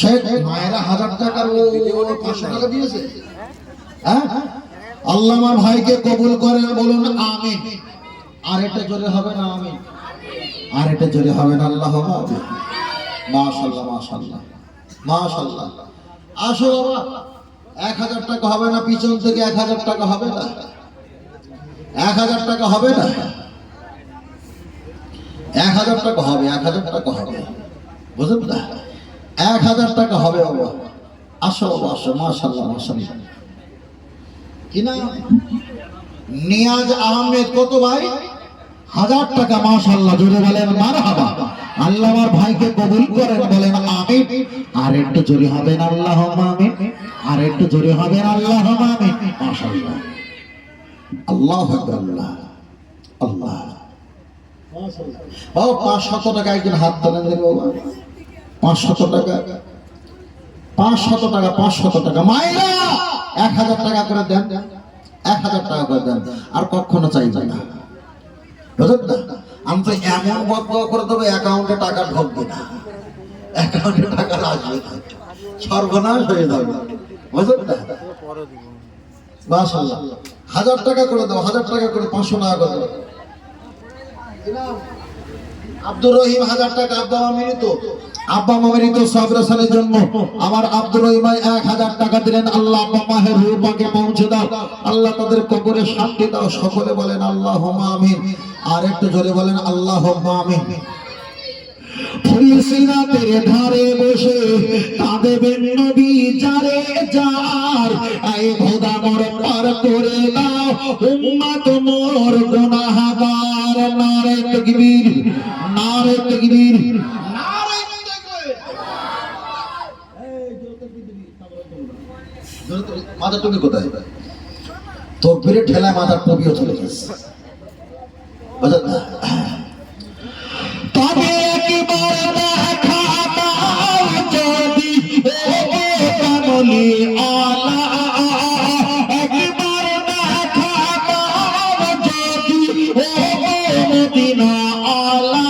শেখ মায়েরা 1000 টাকার ও 500 টাকা দিয়েছে। হ্যাঁ, আল্লাহ আমার ভাইকে কবুল করেন বলুন আমিন। আর এটা জোরে হবে না আমিন, আর এটা জোরে হবে না আল্লাহ আমিন। মাশাআল্লাহ মাশাআল্লাহ মাশাআল্লাহ। আসো বাবা, 1000 টাকা হবে না, পিছন থেকে 1000 টাকা হবে না, 1000 টাকা হবে না, 1000 টাকা হবে, 1000 টাকা হবে, বুঝলেন না? 1000 টাকা হবে বাবা। আসো বাবা আসো। মাশাআল্লাহ মাশাআল্লাহ। কি না? নিয়াজ আহমেদ কত ভাই? 1000 টাকা। মাশাআল্লাহ, জোরে বলেন মারহাবা। আল্লাহ আমার ভাইকে কবুল করেন বলেন আমিন। আর একটু জোরে হবেন আল্লাহুম্মা আমিন, আর একটু জোরে হবেন আল্লাহুম্মা আমিন। মাশাআল্লাহ, আল্লাহু আকবার, আল্লাহ আল্লাহ। ও 500 টাকা একজন হাত তোলেন দিন বাবা। 500 টাকা, 500 টাকা, 500 টাকা। মায়েরা 1000 টাকা করে দেন, 1000 টাকা করে দেন, আর কখনো চাইবে না, বুঝলেন না? আমি তো এমন বদয়া করে দেবো অ্যাকাউন্টে টাকা ঢুকবে না, অ্যাকাউন্টে টাকা আসবে না, সর্বনাশ হয়ে যাবে, বুঝলেন না? মাশাআল্লাহ। 1000 টাকা করে দাও, 1000 টাকা করে, 500 টাকা করে দাও। আব্দুর রহিম 1000 টাকা। আব্বা মামিরিত, আব্বা মামিরিত সাবরাসানের জন্য আমার আব্দুর রহিম 1000 টাকা দিলেন। আল্লাহ আব্বা মাহের রূহ পাকে পৌঁছে দাও, আল্লাহ তাদের কবরে শান্তি দাও। সকলে বলেন আল্লাহুম্মা আমিন। আর একটু জোরে বলেন আল্লাহুম্মা আমিন। ফুলসিনা তেরে ধারে বসে কাঁদেবেন নবী যারে যার, এই খোদা মোর পার করে দাও উম্মত মোর গুনাহগার। নারে তাকবীর, নারে তাকবীর, নারে তাকবীর। এই জোরে মাথা টুপি কোথায়? তকবীরে ঠেলায় মাথার টুপিও চলে গেছে, বুঝলেন না? তবে একবার দেখা দাও যদি ও কামলি আলা, একবার দেখা দাও যদি ও মদিনা আলা,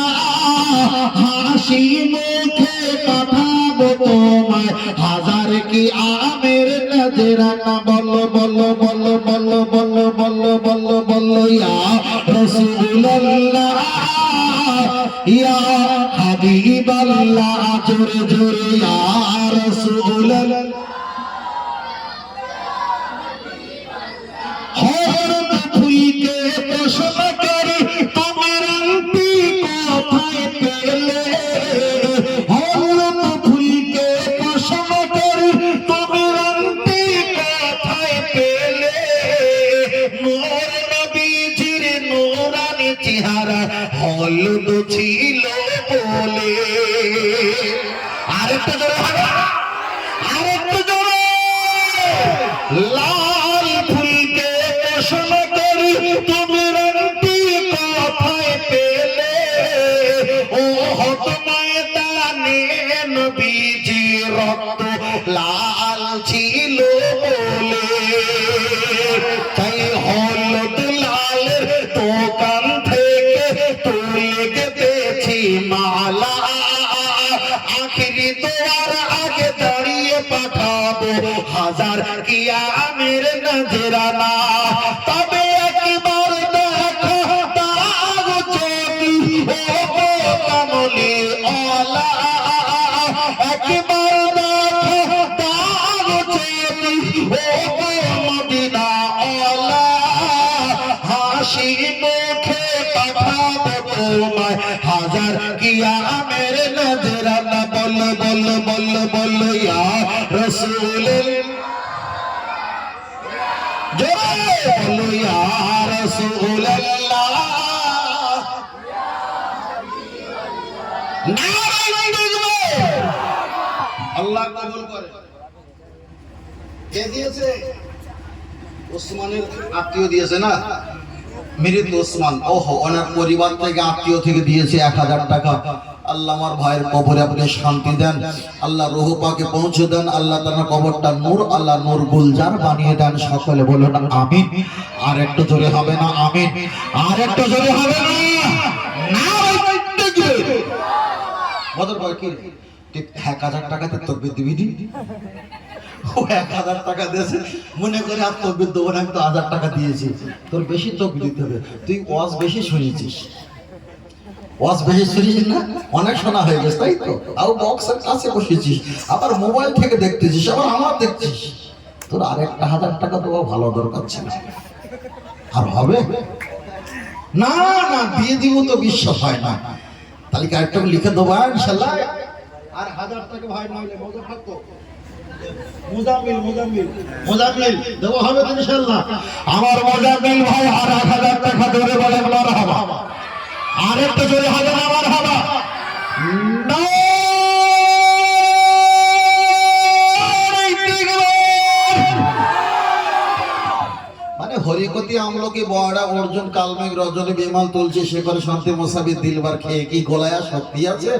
হাসি মুখে পাঠাবো তোমায় 1000 কি আমের নজরানা। বলো বলো বলো বলো বলো বলো বলো বলো ইয়া রাসূলুল্লাহ ইয়া হাবিব ইয়া রাসূলুল্লাহ হযরত ফুলকে প্রশ্ন করে তোমার আন্টি কোথায় পেলে হযরত ফুলকে প্রশ্ন করে তোমার আন্টি কোথায় পেলে নূর নবীজির নূরানি চেহারা হলুদ ছিল বলে আরেকটা জোরে হবে আরেকটা জোরে লাল ফুলকে প্রশ্ন করি তুমি আন্টি কোথায় পেলে ও হত ময়দানে নবীজি রক্ত লাল ছিল বলে তাই হলুদ লালের দোকান থেকে তুলে গেছি মালা আখিরি দোয়ার আগে দাঁড়িয়ে পাঠাবো হাজার কিয়ামের নজরানা তবে একবার দেখো তার চোখি ও কমলি আলা একবার দেখো তার চোখি ও মদিনা আলা হাসি মুখে পাঠাবো তোমায় হাজার কিয়ামের নজরানা বল বল বল বল ইয়া রাসূলুল্লাহ জোরে বলো ইয়া রাসূলুল্লাহ নারায়ে তাকবীর আল্লাহ কবুল করে কে দিয়েছে ওসমানের আত্মীয় দিয়েছে না মৃত ওসমান ওহো ওনার পরিবার থেকে আত্মীয় থেকে দিয়েছে 1000 টাকা আল্লাহ আমার ভাইয়ের কবরে আপনি শান্তি দেন আল্লাহ রূহ পাকে পৌঁছে দেন আল্লাহ তাআলা কবরটা নূর আল্লাহ নূর গুলজার বানিয়ে দেন সকলে বলুন আমিন আর একটু জোরে হবে না আমিন আর একটু জোরে হবে না নারায়ে তাকবীর বদর ভাই কি ঠিক 1000 টাকাতে তাকবীর দিবি ও 1000 টাকা দিয়েছে মনে করে আর তাকবীর দেবো না আমি তো 1000 টাকা দিয়েছি তোর বেশি তাকবীর দিতে হবে তুই ওয়াজ বেশি শুনেছিস ওয়াজ বেশি শুনিস না অনেক শোনা হয়ে গেছে তাই তো আর বক্সের কাছে বসেছিস আবার মোবাইল থেকে দেখতেছিস আবার আমার দেখছিস তোর আরেকটা 1000 টাকা দেওয়া ভালো দরকার ছিল আর হবে না না দিয়ে দিব তো বিশ্বাস হয় না তাহলে কি আরেকটা লিখে দেবো ইনশাআল্লাহ আর 1000 টাকা ভাই নইলে মজা থাকতো মুজাম্মিল দেওয়া হবে তো ইনশাআল্লাহ আমার মুজাম্মিল ভাই আর 1000 টাকা ধরে বলেন মারহাবা আরেকটা জোরে হবে না মারহাবা মানে হরিকতি আমলকি বড়া অর্জুন কালমেঘ রজনী বিমল তুলছে শেখর শান্তি মোসাবি দিলবার খেয়ে কি গোলায়া শক্তি আছে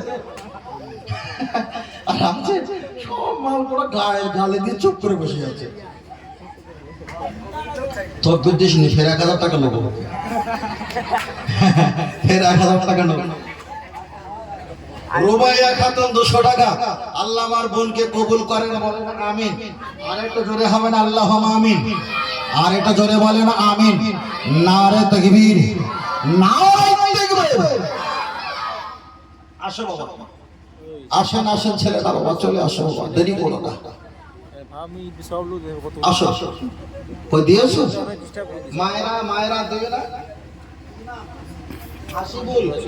আর আছে সব মাল পুরো গায়ে গালে দিয়ে চুপ করে বসে আছে তকবীর দিস নি ফের 1000 টাকা নেবো ফের 1000 টাকা নেবো রুবাইয়া খাতুন 200 টাকা আল্লাহ আমার বোনকে কবুল করেন বলেন আমিন আর একটু জোরে হবে না আল্লাহুম্মা আমিন আর এটা জোরে বলেন আমিন নারে তাকবীর নারে তাকবীর আসো বাবা আসেন আসেন ছেলেটা বাবা চলে আসো বাবা দেরি করো না আসো কই দিয়েছো মায়েরা মায়েরা দেবে না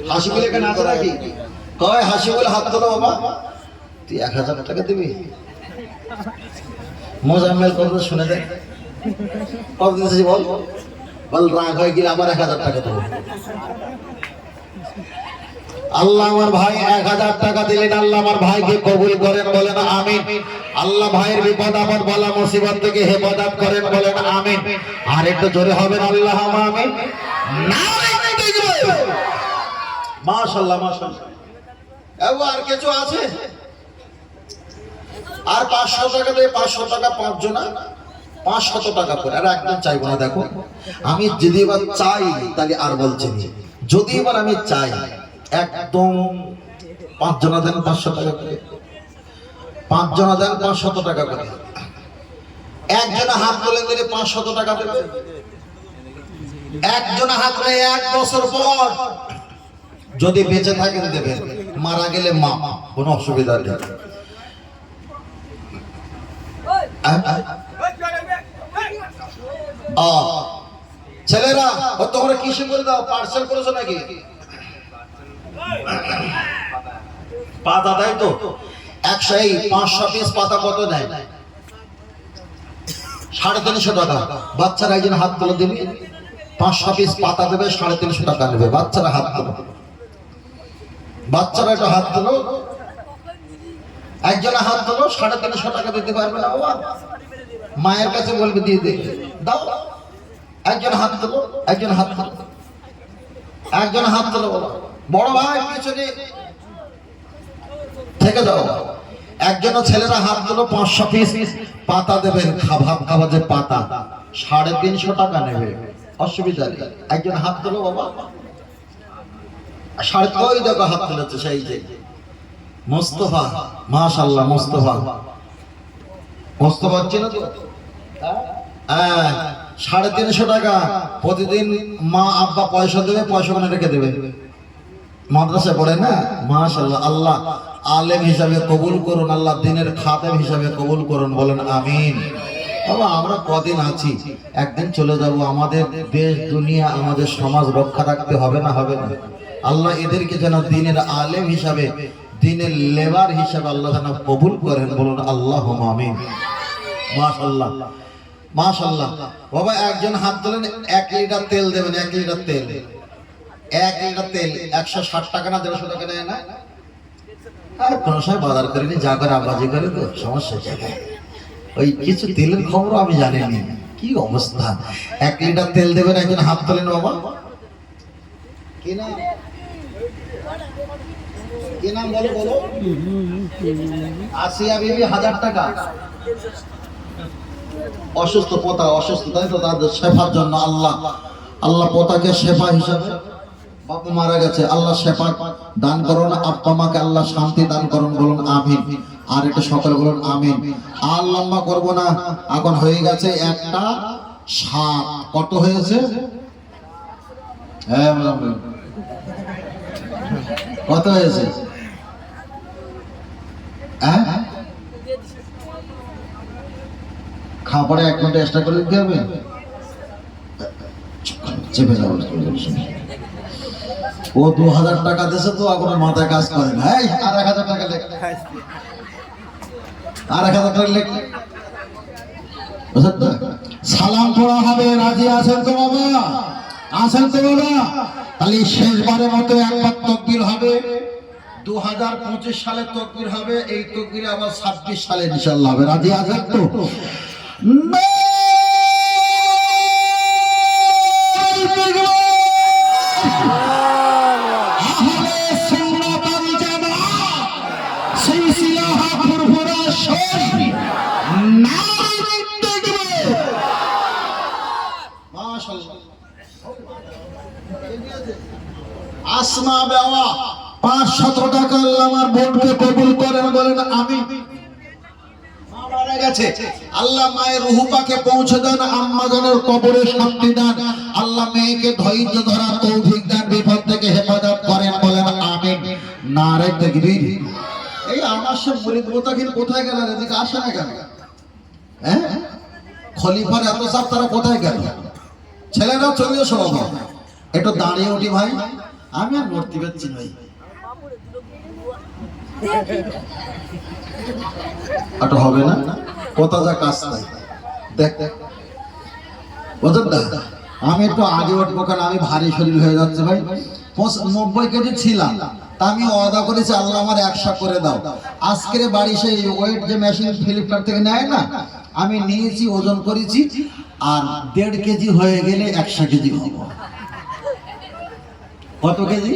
হাসিবুল এখানে আছে নাকি কয় হাসিবুল হাত তোলো বাবা তুই 1000 টাকা দিবি মোজাম্মেল কত শুনে দে কত দিয়েছিস বল বল রাগ হয়ে গেলে আবার 1000 টাকা দেবো আল্লাহ আমার ভাই 1000 টাকা দিলেন আল্লাহ আমার ভাইকে কবুল করেন বলেন আমিন আল্লাহ ভাইয়ের বিপদ আপদ বলা মুসিবত থেকে হেফাজত করেন বলেন আমিন আর একটু জোরে হবেন আল্লাহ আমিন নারে তাকবীর মাশাআল্লাহ মাশাআল্লাহ আর কিছু আছে আর 500 টাকা দিয়ে 500 টাকা 5 জনা 500 টাকা করে আর একদম চাইবো না দেখো আমি যদি এবার চাই তাহলে আর বলছি যদি এবার আমি চাই একদম 5 জনা দেন 500 টাকা করে 5 জনা দেন 500 টাকা করে একজনা হাত তুলে দিলে 500 টাকা দেবে একজনা হাত তুলে 1 বছর পর যদি বেঁচে থাকেন দেবেন মারা গেলে মা কোনো অসুবিধা নেই ছেলেরা তোমরা কিসে করে দাও, পার্সেল করেছো নাকি? পাতা দেয় তো 100 পিস পাতা কত দেয়? 350 টাকা। বাচ্চারা একজন হাত তুলে দিবি, 500 পিস পাতা দেবে, 350 টাকা নেবে। বাচ্চারা হাত তুলো, বাচ্চারা একটা হাত তুলো, একজনে হাত তুলো। 350 টাকা দিতে পারবে না বাবা? মায়ের কাছে বলবে দিয়ে দে, দাও। একজন হাত তুলো, একজন হাত তুলো, একজন হাত তুলো বাবা। বড় ভাই পিছনে থেকে যাও। একজন ছেলেরা হাত তুলো, 500 পিস পাতা দেবেন। খাবার যে পাতা 350 টাকা নেবে, অসুবিধা নেই। একজন হাত তুলো বাবা। ওই দেখো হাত তুলেছে, সেই যে মোস্তফা, মাশাআল্লাহ। মোস্তফা হচ্ছে না তো? হ্যাঁ, 350 টাকা প্রতিদিন মা আব্বা পয়সা দেবে, পয়সা কোনে রেখে দেবে? মাদ্রাসায় পড়ে না? মাশাআল্লাহ। আল্লাহ আলেম হিসাবে কবুল করুন, আল্লাহ দিনের খাদেম হিসাবে কবুল করুন, বলেন আমিন। বাবা আমরা কদিন আছি, একদিন চলে যাব। আমাদের দেশ দুনিয়া আমাদের সমাজ রক্ষা রাখতে হবে না? হবে না? আল্লাহ এদেরকে যেন দিনের আলেম হিসাবে, দিনের লেবার হিসাবে আল্লাহ যেন কবুল করেন, বলুন আল্লাহুম্মা আমিন। মাশাআল্লাহ, মাশাআল্লাহ। বাবা একজন হাত তোলেন, 1 লিটার তেল দেবেন। 1 লিটার তেল, 1 লিটার তেল 160 টাকা না 150 টাকা নেয় না? কোনো সময় বাজার করিনি, যা করে আবাজি করে তো সমস্যা। ওই কিছু তেলের খবর আমি জানিনি, কি অবস্থা। 1 লিটার তেল দেবেন, একজন হাত তোলেন বাবা। কি নাম? কি নাম বলো বলো? আসিয়া বিবি, 1000 টাকা। অসুস্থ পোতা, অসুস্থ, তাই তো? তাদের শেফার জন্য আল্লাহ পোতাকে শেফা হিসাবে, বাবা মারা গেছে, আল্লাহ শেফা দান করুন। আব্বা মাকে আল্লাহ শান্তি দান করুন, বলুন আমিন। আর এটা সকলে বলুন আমিন। আর লম্বা করবো না, এখন হয়ে গেছে 1:07। কত হয়েছে? হ্যাঁ কত হয়েছে? হ্যাঁ, খাবারে 1 ঘন্টা এক্সট্রা করে দিতে হবে। চেপে যাবো। ও 2000 টাকা দিয়েছে তো এখন মাথায় কাজ করে না। আর 1000 টাকা লেখ, আর 1000 টাকা লেখ। সালাম পড়া হবে, রাজি আছেন তো বাবা? আছেন তো বাবা? তাহলে শেষবারের মতো একবার তাকবীর হবে। 2025 সালে তাকবীর হবে, এই তাকবীরে আবার 26 সালে ইনশাআল্লাহ হবে। রাজি আছেন তো? আসমা বাবা 500 টাকা আল্লাহ আমার বোনকে কবুল করেন, বলেন আমি। মা মারা গেছে, আল্লাহ মায়ের রূহ পাকে পৌঁছে দেন, আম্মা জানের কবরে শান্তি দেন। আল্লাহ মেয়েকে ধৈর্য ধরা তৌফিক দেন, বিপদ থেকে হেফাজত করেন, বলেন আমিন। নারে তাকবীর। এই আমার সব মুরিদ মোতাকিন কোথায় গেল? এদিকে আসে না কেন? হ্যাঁ, খলিফার এত সব তারা কোথায় গেল? ছেলেরা চলে এসো বাবা, একটু দাঁড়িয়ে উঠি ভাই। আমি আর নড়তে পারছি ভাই। এটা হবে না, কোথা যা কাজ তাই। দেখ আমি একটু আগে উঠবো, কারণ আমি ভারী শরীর হয়ে যাচ্ছে ভাই। 90 কেজি ছিলাম, তা আমি ওয়াদা করেছি আল্লাহ আমার 100 করে দাও। আজকের বাড়ি সেই ওয়েট যে মেশিন ফ্লিপকার্ট থেকে নেয় না, আমি নিয়েছি, ওজন করেছি, আর 1.5 কেজি হয়ে গেলে 100 কেজি হবো। কত কেজি?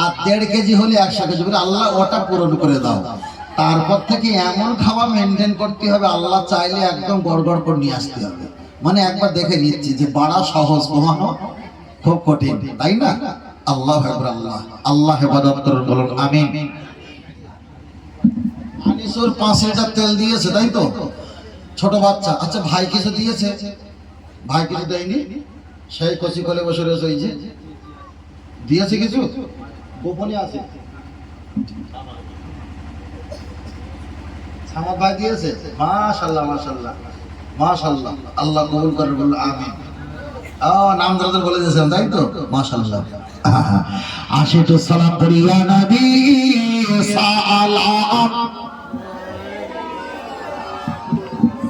আর 1.5 কেজি হলে 100 কেজি বলে আল্লাহ ওটা পূরণ করে দাও। তারপর থেকে এমন খাওয়া মেনটেন করতে হবে, আল্লাহ চাইলে একদম গড়গড় করে নিয়ে আসতে হবে। মানে একবার দেখে নিচ্ছি যে বাড়া সহজ, কমানো খুব কঠিন, তাই না? আল্লাহ আল্লাহ আল্লাহ হেফাজত করুন, বলুন আমিন। আনিসুর 5 লিটার তেল দিয়েছে, তাই তো? ছোট বাচ্চা। আচ্ছা ভাই কিছু দিয়েছে? ভাই কিছু দেয়নি, সেই কচি কলে বসে রয়েছে। ওই যে দিয়েছে কিছু, গোপনে আছে। সামাদ ভাই দিয়েছে, মাশাআল্লাহ মাশাআল্লাহ মাশাআল্লাহ, আল্লাহ কবুল করে, বলুন আমিন। নাম ধরে বলে দিয়েছেন, তাই তো? মাশাআল্লাহ। আশিটু সালাম করি ইয়া নবী সালাম।